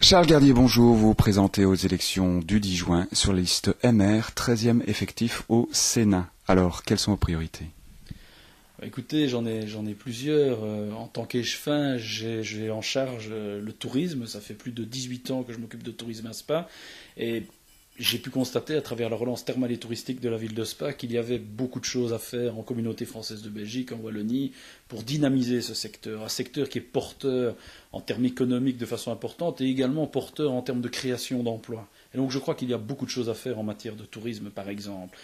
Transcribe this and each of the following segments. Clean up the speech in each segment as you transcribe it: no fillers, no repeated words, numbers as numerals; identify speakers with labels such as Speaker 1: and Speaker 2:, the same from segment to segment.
Speaker 1: Charles Gardier, bonjour. Vous vous présentez aux élections du 10 juin sur la liste MR, 13e effectif au Sénat. Alors, quelles sont vos priorités?
Speaker 2: Écoutez, j'en ai plusieurs. En tant qu'échevin, j'ai en charge le tourisme. Ça fait plus de 18 ans que je m'occupe de tourisme à Spa. Et j'ai pu constater à travers la relance thermale et touristique de la ville de Spa qu'il y avait beaucoup de choses à faire en communauté française de Belgique, en Wallonie, pour dynamiser ce secteur. Un secteur qui est porteur en termes économiques de façon importante et également porteur en termes de création d'emplois. Et donc je crois qu'il y a beaucoup de choses à faire en matière de tourisme, par exemple.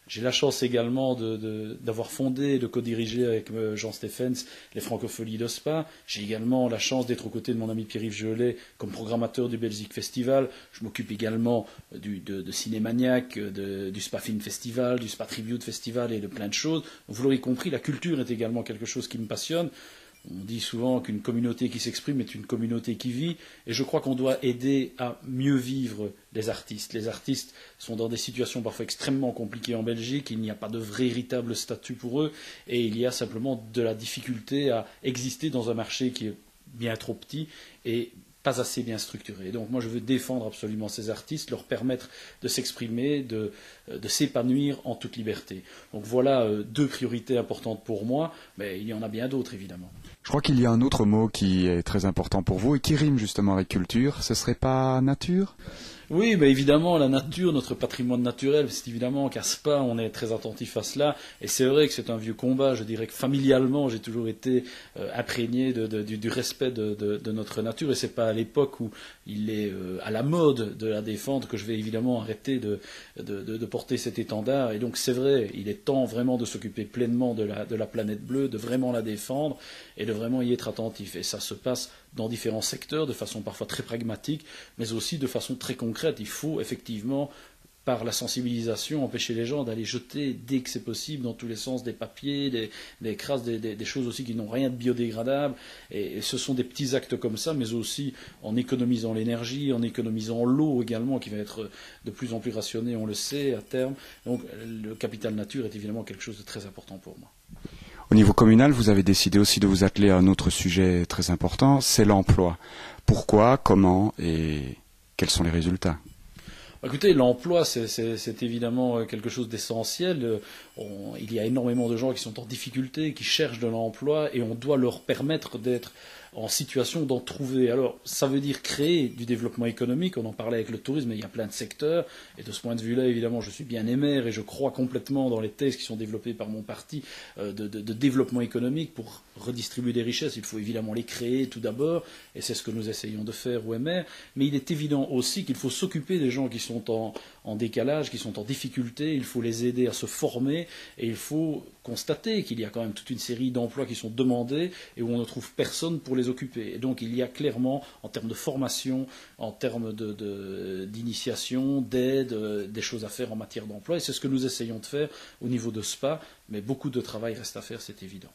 Speaker 2: J'ai la chance également d'avoir fondé et de co-diriger avec Jean Stephens les Francopholies de Spa. J'ai également la chance d'être aux côtés de mon ami Pierre-Yves Geolet comme programmateur du Belgique Festival. Je m'occupe également de Cinémaniac, du Spa Film Festival, du Spa Tribute Festival et de plein de choses. Vous l'aurez compris, la culture est également quelque chose qui me passionne. On dit souvent qu'une communauté qui s'exprime est une communauté qui vit, et je crois qu'on doit aider à mieux vivre les artistes. Les artistes sont dans des situations parfois extrêmement compliquées en Belgique, il n'y a pas de véritable statut pour eux, et il y a simplement de la difficulté à exister dans un marché qui est bien trop petit et pas assez bien structuré. Donc moi je veux défendre absolument ces artistes, leur permettre de s'exprimer, de s'épanouir en toute liberté. Donc voilà deux priorités importantes pour moi, mais il y en a bien d'autres évidemment.
Speaker 1: Je crois qu'il y a un autre mot qui est très important pour vous et qui rime justement avec culture. Ce serait pas nature?
Speaker 2: Oui, ben évidemment, la nature, notre patrimoine naturel, c'est évidemment qu'à Spa, on est très attentif à cela. Et c'est vrai que c'est un vieux combat. Je dirais que familialement, j'ai toujours été imprégné du respect de notre nature. Et c'est pas à l'époque où il est à la mode de la défendre que je vais évidemment arrêter de porter cet étendard. Et donc c'est vrai, il est temps vraiment de s'occuper pleinement de la planète bleue, de vraiment la défendre et de vraiment y être attentif. Et ça se passe dans différents secteurs, de façon parfois très pragmatique, mais aussi de façon très concrète. Il faut effectivement, par la sensibilisation, empêcher les gens d'aller jeter, dès que c'est possible, dans tous les sens, des papiers, des crasses, des choses aussi qui n'ont rien de biodégradable. Et ce sont des petits actes comme ça, mais aussi en économisant l'énergie, en économisant l'eau également, qui va être de plus en plus rationnée, on le sait, à terme. Donc le capital nature est évidemment quelque chose de très important pour moi.
Speaker 1: Au niveau communal, vous avez décidé aussi de vous atteler à un autre sujet très important, c'est l'emploi. Pourquoi, comment et quels sont les résultats?
Speaker 2: Écoutez, l'emploi, c'est évidemment quelque chose d'essentiel. Il y a énormément de gens qui sont en difficulté, qui cherchent de l'emploi, et on doit leur permettre d'être en situation d'en trouver. Alors, ça veut dire créer du développement économique. On en parlait avec le tourisme, mais il y a plein de secteurs. Et de ce point de vue-là, évidemment, je suis bien émer et je crois complètement dans les thèses qui sont développées par mon parti de développement économique pour redistribuer des richesses. Il faut évidemment les créer tout d'abord, et c'est ce que nous essayons de faire au MR. Mais il est évident aussi qu'il faut s'occuper des gens qui sont en décalage, qui sont en difficulté. Il faut les aider à se former, et il faut constater qu'il y a quand même toute une série d'emplois qui sont demandés et où on ne trouve personne pour les occuper. Et donc il y a clairement, en termes de formation, en termes d'initiation, d'aide, des choses à faire en matière d'emploi. Et c'est ce que nous essayons de faire au niveau de SPA, mais beaucoup de travail reste à faire, c'est évident.